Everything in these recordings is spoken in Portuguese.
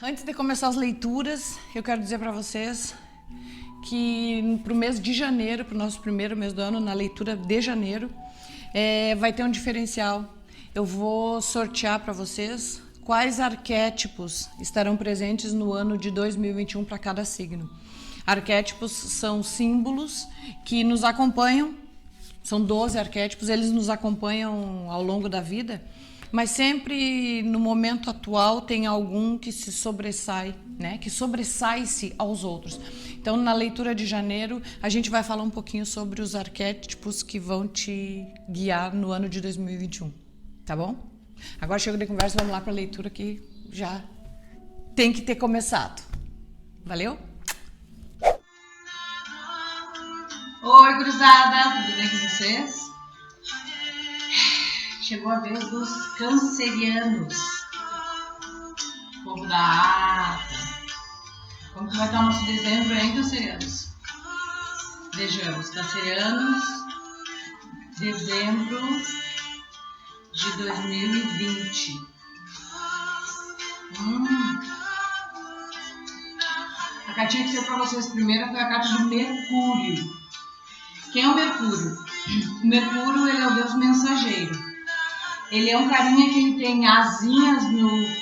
Antes de começar as leituras, eu quero dizer para vocês que para o mês de janeiro, para o nosso primeiro mês do ano, na leitura de janeiro, vai ter um diferencial. Eu vou sortear para vocês quais arquétipos estarão presentes no ano de 2021 para cada signo. Arquétipos são símbolos que nos acompanham, são 12 arquétipos, eles nos acompanham ao longo da vida, mas sempre no momento atual tem algum que se sobressai, né? Que sobressai-se aos outros. Então, na leitura de janeiro, a gente vai falar um pouquinho sobre os arquétipos que vão te guiar no ano de 2021, tá bom? Agora chega de conversa, vamos lá para a leitura que já tem que ter começado. Valeu? Oi, gurizada, tudo bem com vocês? Chegou a vez dos cancerianos, povo da ata. Como que vai estar o nosso dezembro, hein, cancerianos? Vejamos, cancerianos, dezembro de 2020. A cartinha que saiu para vocês primeiro foi a carta do Mercúrio. Quem é o Mercúrio? O Mercúrio, ele é o deus mensageiro. Ele é um carinha que ele tem asinhas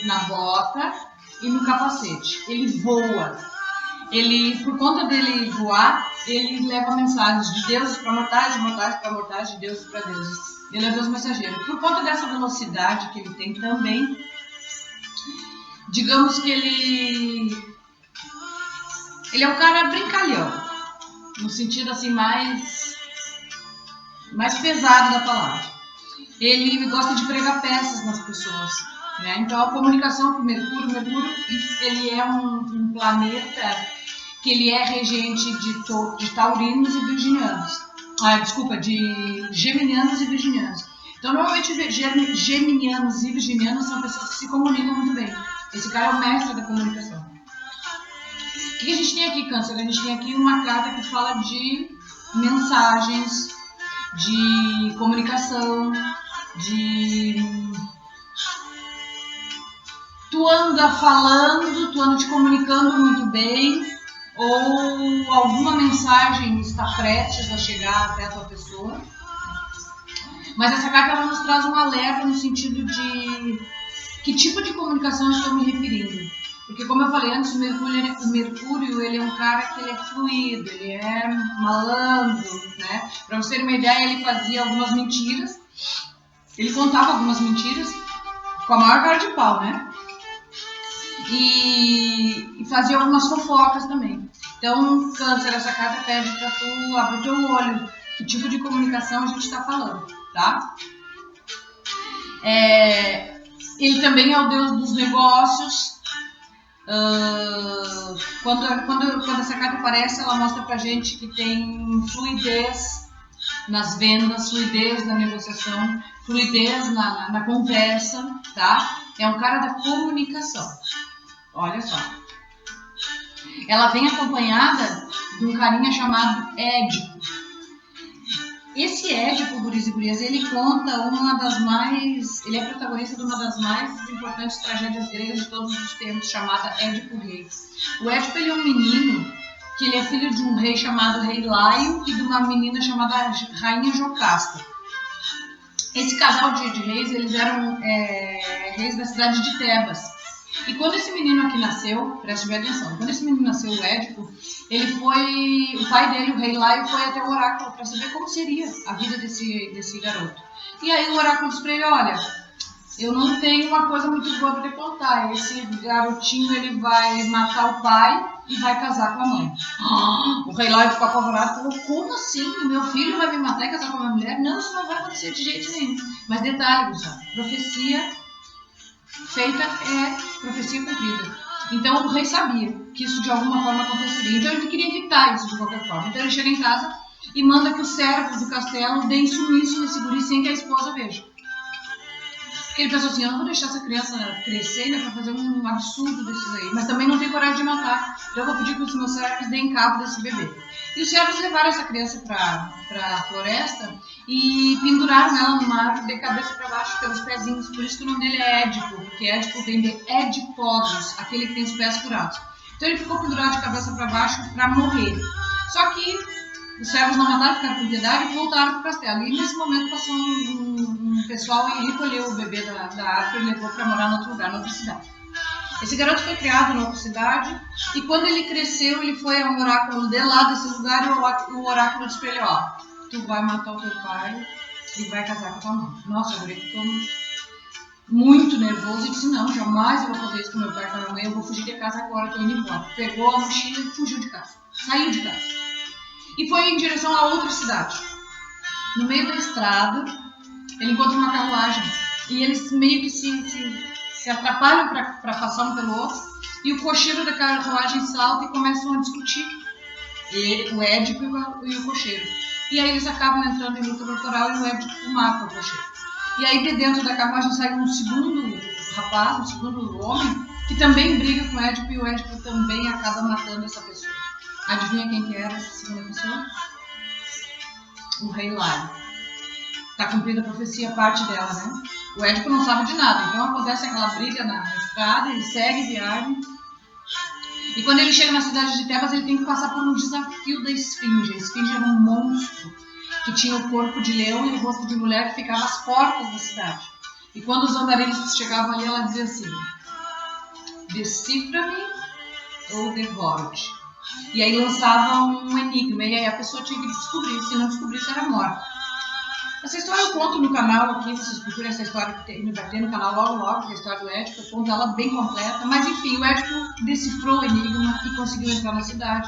na bota e no capacete. Ele voa. Ele, por conta dele voar, ele leva mensagens de deuses para mortais, de mortais para mortais, de deuses para deuses. Ele é o deus mensageiro. Por conta dessa velocidade que ele tem também, digamos que ele é um cara brincalhão, no sentido assim mais pesado da palavra. Ele gosta de pregar peças nas pessoas, né? Então a comunicação com o Mercúrio, ele é um planeta que ele é regente de taurinos e virginianos. De geminianos e virginianos. Então normalmente geminianos e virginianos são pessoas que se comunicam muito bem. Esse cara é o mestre da comunicação. O que a gente tem aqui, Câncer? A gente tem aqui uma carta que fala de mensagens, de comunicação, tu anda falando, tu anda te comunicando muito bem, ou alguma mensagem está prestes a chegar até a tua pessoa. Mas essa carta ela nos traz um alerta no sentido de que tipo de comunicação eu estou me referindo. Porque, como eu falei antes, o Mercúrio ele é um cara que ele é fluido, ele é malandro, né? Para você ter uma ideia, ele fazia algumas mentiras, ele contava algumas mentiras com a maior cara de pau, né? E fazia algumas fofocas também. Então, Câncer, essa carta pede para tu abrir o teu olho, que tipo de comunicação a gente está falando, tá? Ele também é o deus dos negócios. Quando essa carta aparece, ela mostra pra gente que tem fluidez nas vendas, fluidez na negociação, fluidez na conversa, tá? É um cara da comunicação. Olha só. Ela vem acompanhada de um carinha chamado Édipo. Esse Édipo, guris e gurias, ele conta ele é protagonista de uma das mais importantes tragédias gregas de todos os tempos, chamada Édipo Rei. O Édipo, ele é um menino que ele é filho de um rei chamado Rei Laio e de uma menina chamada Rainha Jocasta. Esse casal de reis, eles eram reis da cidade de Tebas. E quando esse menino aqui nasceu, preste bem atenção, quando esse menino nasceu, o Édipo, o pai dele, o Rei Laio, foi até o oráculo para saber como seria a vida desse garoto. E aí o oráculo disse para ele, olha, eu não tenho uma coisa muito boa para te contar, esse garotinho ele vai matar o pai e vai casar com a mãe. O Rei Laio ficou apavorado e falou, como assim? Meu filho vai me matar e casar com a minha mulher? Não, isso não vai acontecer de jeito nenhum. Mas detalhe, pessoal, profecia feita é profecia cumprida. Então o rei sabia que isso de alguma forma aconteceria. Então ele queria evitar isso de qualquer forma. Então ele chega em casa e manda que os servos do castelo deem sumiço nesse guri sem que a esposa veja. Porque ele pensou assim, eu não vou deixar essa criança crescer, né, pra fazer um absurdo desses aí. Mas também não tem coragem de matar. Então eu vou pedir que os meus servos deem cabo desse bebê. E os servos levaram essa criança pra floresta e penduraram ela numa árvore de cabeça para baixo, pelos pezinhos. Por isso que o nome dele é Édipo, porque Édipo vem de Edipodus, aquele que tem os pés furados. Então ele ficou pendurado de cabeça para baixo para morrer. Só que os servos não mataram, ficaram com piedade e voltaram para o castelo. E nesse momento passou um pessoal e recolheu o bebê da árvore e levou para morar em outro lugar, em outra cidade. Esse garoto foi criado em outra cidade e quando ele cresceu, ele foi a um oráculo de lá desse lugar e o oráculo disse para ele, ó, tu vai matar o teu pai e vai casar com a tua mãe. Nossa, o guri ficou muito nervoso e disse, não, jamais eu vou fazer isso com meu pai e com a minha mãe, eu vou fugir de casa agora, tô indo embora. Pegou a mochila e fugiu de casa, saiu de casa. E foi em direção a outra cidade. No meio da estrada, ele encontra uma carruagem. E eles meio que se atrapalham para passar um pelo outro. E o cocheiro da carruagem salta e começam a discutir. O Édipo e o cocheiro. E aí eles acabam entrando em luta corporal e o Édipo mata o cocheiro. E aí de dentro da carruagem sai um segundo rapaz, um segundo homem, que também briga com o Édipo e o Édipo também acaba matando essa pessoa. Adivinha quem que era essa segunda pessoa? O rei Lário. Tá cumprida a profecia, parte dela, né? O Édipo não sabe de nada, então acontece aquela briga na estrada, ele segue viagem. E quando ele chega na cidade de Tebas, ele tem que passar por um desafio da Esfinge. A Esfinge era um monstro que tinha o corpo de leão e o rosto de mulher que ficava às portas da cidade. E quando os andarilhos chegavam ali, ela dizia assim, decifra-me ou devoro-te. E aí lançavam um enigma, e aí a pessoa tinha que descobrir, se não descobrisse era morta. Essa história eu conto no canal aqui, vocês procuram essa história que vai ter no canal logo, que é a história do Édipo, eu conto ela bem completa, mas enfim, o Édipo decifrou o enigma e conseguiu entrar na cidade,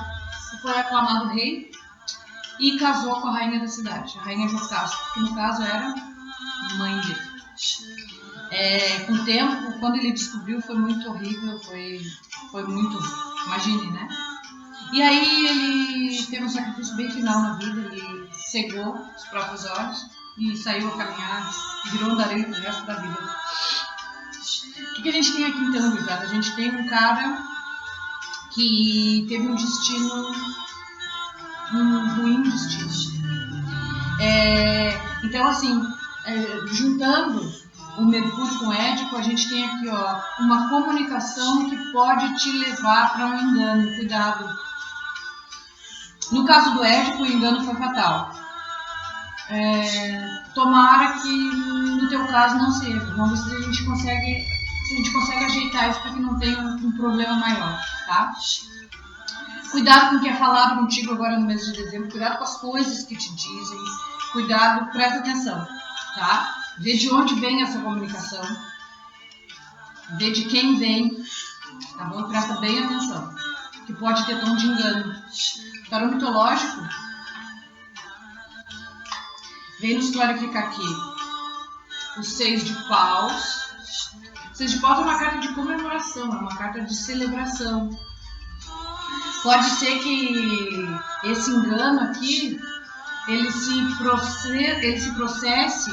e foi aclamado rei, e casou com a rainha da cidade, a rainha Jocasta, que no caso era mãe dele. Com o tempo, quando ele descobriu, foi muito horrível, foi muito, imagine, né? E aí ele teve um sacrifício bem final na vida, ele cegou os próprios olhos e saiu a caminhar, virou andarilho pro resto da vida. O que a gente tem aqui então, gurizada? A gente tem um cara que teve um destino, um ruim destino. Então assim, juntando o Mercúrio com o Édipo, a gente tem aqui ó, uma comunicação que pode te levar para um engano, cuidado. No caso do Édipo, o engano foi fatal. Tomara que no teu caso não seja. Vamos ver se a gente consegue ajeitar isso para que não tenha um problema maior, tá? Cuidado com o que é falado contigo agora no mês de dezembro, cuidado com as coisas que te dizem, cuidado, presta atenção, tá? Vê de onde vem essa comunicação, vê de quem vem, tá bom? Presta bem atenção, que pode ter tom de engano. Tarô mitológico vem nos clarificar aqui o 6 de paus. O 6 de paus é uma carta de comemoração, é uma carta de celebração. Pode ser que esse engano aqui, ele se processe,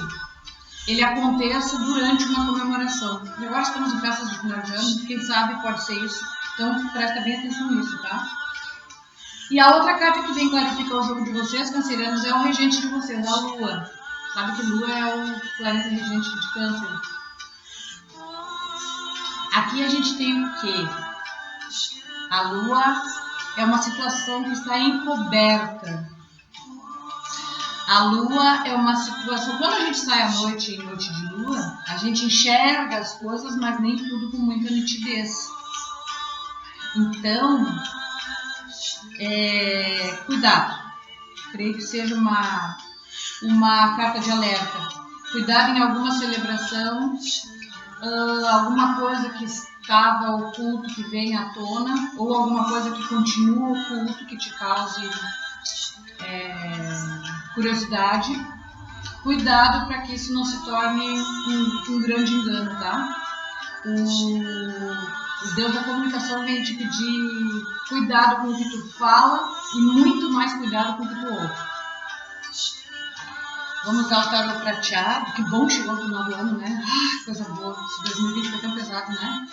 ele aconteça durante uma comemoração. E agora estamos em festas de final de ano, quem sabe pode ser isso. Então presta bem atenção nisso, tá? E a outra carta que vem clarificar o jogo de vocês, cancerianos, é o regente de vocês, a Lua. Sabe que Lua é o planeta regente de Câncer. Aqui a gente tem o quê? A Lua é uma situação que está encoberta. A Lua é uma situação... Quando a gente sai à noite, em noite de Lua, a gente enxerga as coisas, mas nem tudo com muita nitidez. Então... cuidado, creio que seja uma carta de alerta. Cuidado em alguma celebração, alguma coisa que estava oculto que venha à tona, ou alguma coisa que continua oculto que te cause curiosidade. Cuidado para que isso não se torne um grande engano, tá? O Deus da comunicação vem te pedir cuidado com o que tu fala e muito mais cuidado com o que tu ouve. Vamos dar o tarô prateado. Que bom que chegou no final do ano, né? Ah, coisa boa. Esse 2020 foi tão pesado, né?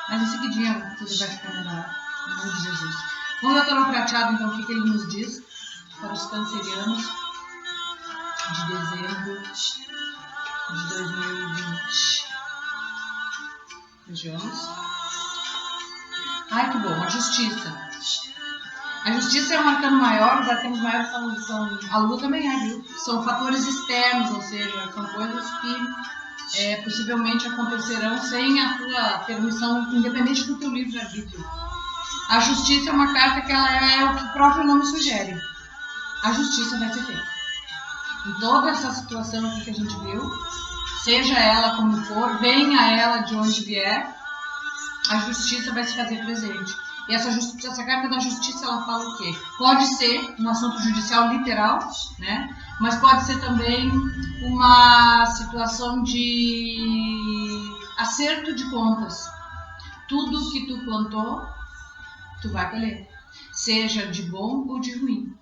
Mas em seguidinha tudo vai ficar melhor. Em nome de Jesus. Vamos dar o tarô prateado, então, o que ele nos diz para os cancerianos de dezembro de 2020. Vejamos. Ai, que bom. A justiça. A justiça é um arcano maior, os arcanos maiores são a lua também é, viu? São fatores externos, ou seja, são coisas que possivelmente acontecerão sem a tua permissão, independente do teu livre-arbítrio. A justiça é uma carta que ela é o que o próprio nome sugere. A justiça vai ser feita. Em toda essa situação aqui que a gente viu, seja ela como for, venha ela de onde vier, a justiça vai se fazer presente. E essa carta da justiça, ela fala o quê? Pode ser um assunto judicial literal, né? Mas pode ser também uma situação de acerto de contas. Tudo que tu plantou, tu vai colher. Seja de bom ou de ruim.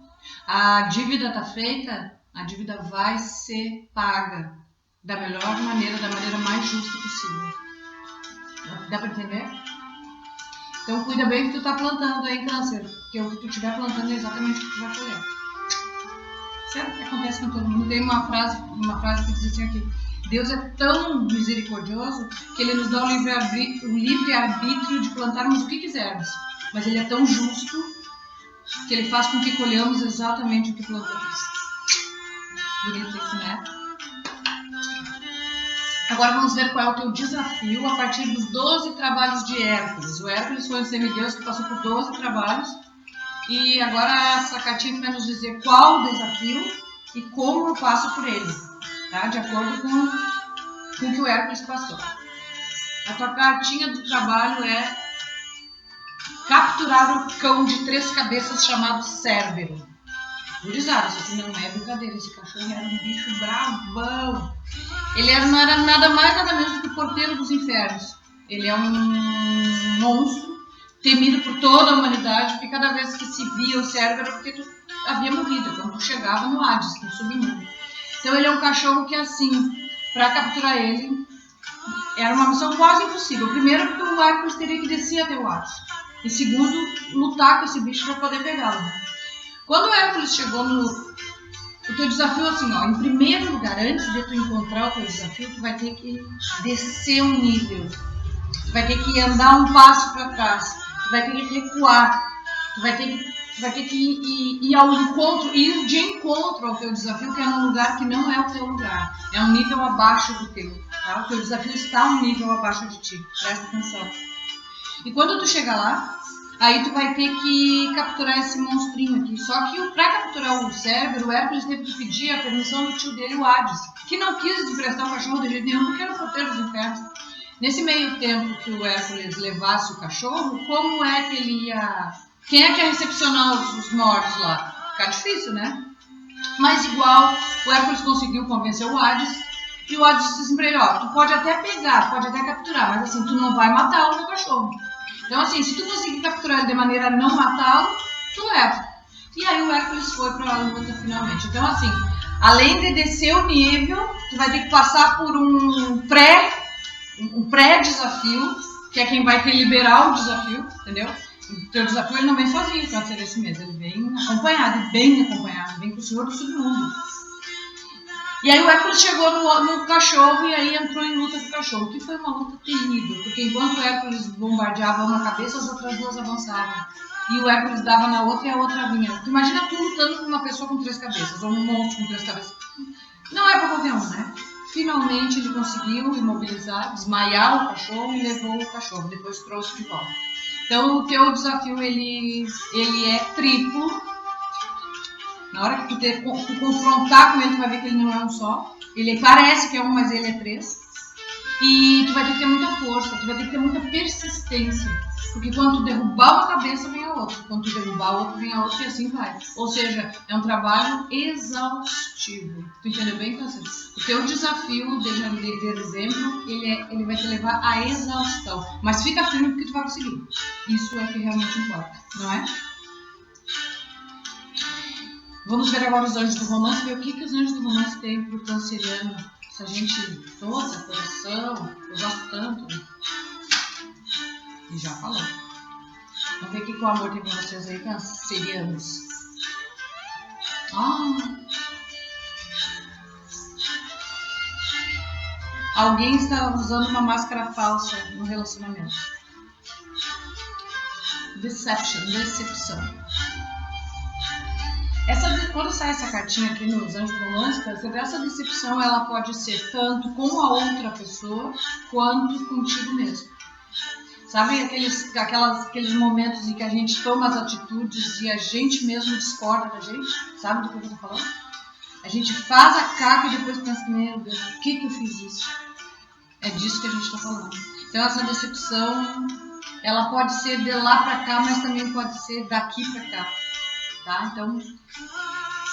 A dívida está feita, a dívida vai ser paga da melhor maneira, da maneira mais justa possível. Dá para entender? Então cuida bem que tu tá plantando aí, Câncer, porque o que tu estiver plantando é exatamente o que tu vai colher. Certo? Que acontece com todo mundo. Tem uma frase que diz assim aqui: Deus é tão misericordioso que Ele nos dá o livre-arbítrio de plantarmos o que quisermos. Mas Ele é tão justo que Ele faz com que colhamos exatamente o que plantamos. Bonito isso, né? Agora vamos ver qual é o teu desafio a partir dos 12 trabalhos de Hércules. O Hércules foi um semideus que passou por 12 trabalhos. E agora essa cartinha vai nos dizer qual o desafio e como eu passo por ele. Tá? De acordo com o que o Hércules passou. A tua cartinha do trabalho é capturar o cão de 3 cabeças chamado Cérbero. Gurizada, isso aqui não é brincadeira. Esse cachorro era um bicho bravão. Ele não era nada mais, nada menos do que o porteiro dos infernos. Ele é um monstro temido por toda a humanidade, porque cada vez que se via o Cérbero era porque tu havia morrido, quando tu chegava no Hades, no submundo. Então ele é um cachorro que, assim, para capturar ele, era uma missão quase impossível. Primeiro, porque o Hércules teria que descer até o Hades. E segundo, lutar com esse bicho para poder pegá-lo. Quando o Hércules chegou no... O teu desafio, assim, ó, em primeiro lugar, antes de tu encontrar o teu desafio, tu vai ter que descer um nível. Tu vai ter que andar um passo para trás. Tu vai ter que recuar. Tu vai ter que ir ao encontro, ir de encontro ao teu desafio, que é num lugar que não é o teu lugar. É um nível abaixo do teu. Tá? O teu desafio está um nível abaixo de ti. Presta atenção. E quando tu chegar lá, aí tu vai ter que capturar esse monstrinho aqui. Só que para capturar o Cérbero, o Hércules teve que pedir a permissão do tio dele, o Hades, que não quis emprestar o cachorro de jeito nenhum, porque era o porteiro dos infernos. Nesse meio tempo que o Hércules levasse o cachorro, como é que ele ia... Quem é que ia recepcionar os mortos lá? Fica difícil, né? Mas igual, o Hércules conseguiu convencer o Hades, e o Hades disse assim pra ele, ó, tu pode até pegar, pode até capturar, mas assim, tu não vai matar o meu cachorro. Então assim, se tu conseguir capturar ele de maneira a não matá-lo, tu leva. E aí o Hércules foi pra luta finalmente. Então assim, além de descer o nível, tu vai ter que passar por um pré-desafio, que é quem vai te liberar o desafio, entendeu? O teu desafio ele não vem sozinho para ser esse mês, ele vem acompanhado, e bem acompanhado, vem com o Senhor do Submundo. E aí o Hércules chegou no cachorro e aí entrou em luta com o cachorro, que foi uma luta terrível, porque enquanto o Hércules bombardeava uma cabeça, as outras duas avançavam. E o Hércules dava na outra e a outra vinha. Tu imagina tu lutando com uma pessoa com 3 cabeças, ou um monstro com 3 cabeças. Não é para qualquer um, né? Finalmente ele conseguiu imobilizar, desmaiar o cachorro e levou o cachorro, depois trouxe de volta. Então o teu desafio ele é triplo. Na hora que tu confrontar com ele, tu vai ver que ele não é um só. Ele parece que é um, mas ele é 3. E tu vai ter que ter muita força, tu vai ter que ter muita persistência. Porque quando tu derrubar uma cabeça, vem a outra. Quando tu derrubar a outra, vem a outra e assim vai. Ou seja, é um trabalho exaustivo. Tu entendeu bem, Câncer? O teu desafio de dezembro, ele vai te levar à exaustão. Mas fica firme porque tu vai conseguir. Isso é o que realmente importa, não é? Vamos ver agora os anjos do romance, ver o que os anjos do romance têm para o canceriano. Essa gente toda, coração, eu gosto tanto. E já falou. Vamos ver o que o amor tem para vocês aí, cancerianos. Alguém está usando uma máscara falsa no relacionamento. Decepção. Quando sai essa cartinha aqui nos Anjos Românticos, essa decepção ela pode ser tanto com a outra pessoa quanto contigo mesmo. Sabe aqueles momentos em que a gente toma as atitudes e a gente mesmo discorda da gente? Sabe do que eu estou falando? A gente faz a caca e depois pensa, meu Deus, por que eu fiz isso? É disso que a gente está falando. Então essa decepção, ela pode ser de lá para cá, mas também pode ser daqui para cá. Tá? Então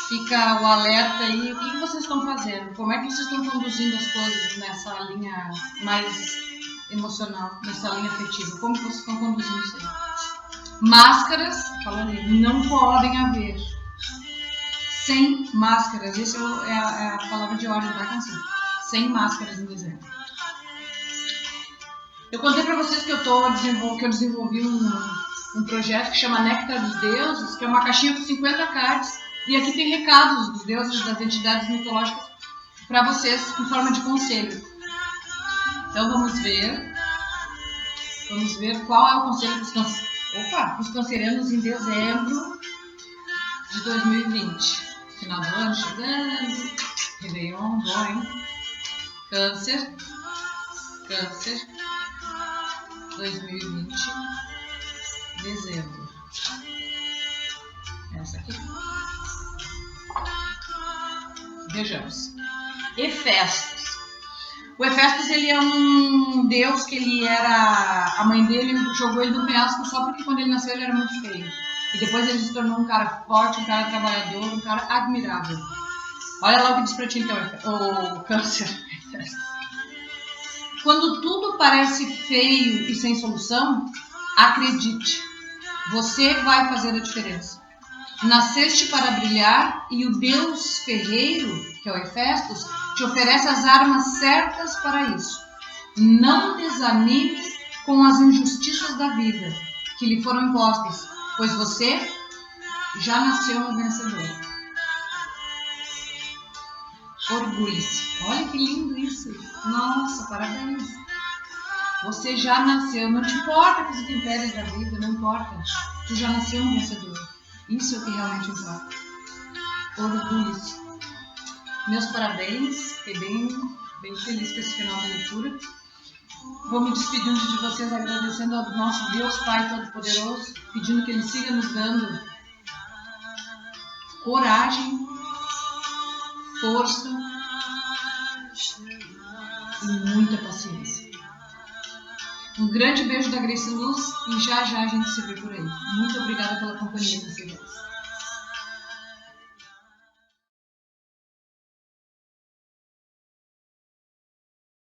fica o alerta aí, o que vocês estão fazendo? Como é que vocês estão conduzindo as coisas nessa linha mais emocional, nessa linha afetiva? Como vocês estão conduzindo isso aí? Máscaras, falando aí, não podem haver. Sem máscaras, essa é a palavra de ordem da canção. Sem máscaras em dezembro. Eu contei para vocês que eu desenvolvi um projeto que chama Néctar dos Deuses, que é uma caixinha com 50 cards. E aqui tem recados dos deuses, das entidades mitológicas para vocês em forma de conselho. Então vamos ver qual é o conselho dos cancerianos em dezembro de 2020. Final do ano chegando, Réveillon, bom, hein? Câncer, 2020, dezembro. Essa aqui. Vejamos. Hefestos. O Hefestos, ele é um deus que ele era... A mãe dele jogou ele no penhasco só porque quando ele nasceu ele era muito feio. E depois ele se tornou um cara forte, um cara trabalhador, um cara admirável. Olha lá o que diz pra ti então, o Câncer. Quando tudo parece feio e sem solução, acredite, você vai fazer a diferença. Nasceste para brilhar e o Deus ferreiro, que é o Hefestos, te oferece as armas certas para isso. Não desanime com as injustiças da vida que lhe foram impostas, pois você já nasceu um vencedor. Orgulhe-se. Olha que lindo isso. Nossa, parabéns. Você já nasceu. Não te importa com os intempéries da vida, não importa. Tu já nasceu um vencedor. Isso é o que realmente importa. Orgulhe-se. Meus parabéns. Fiquei bem feliz com esse final da leitura. Vou me despedindo de vocês, agradecendo ao nosso Deus Pai Todo-Poderoso, pedindo que Ele siga nos dando coragem, força e muita paciência. Um grande beijo da Grace Luz e já a gente se vê por aí. Muito obrigada pela companhia dessa vez.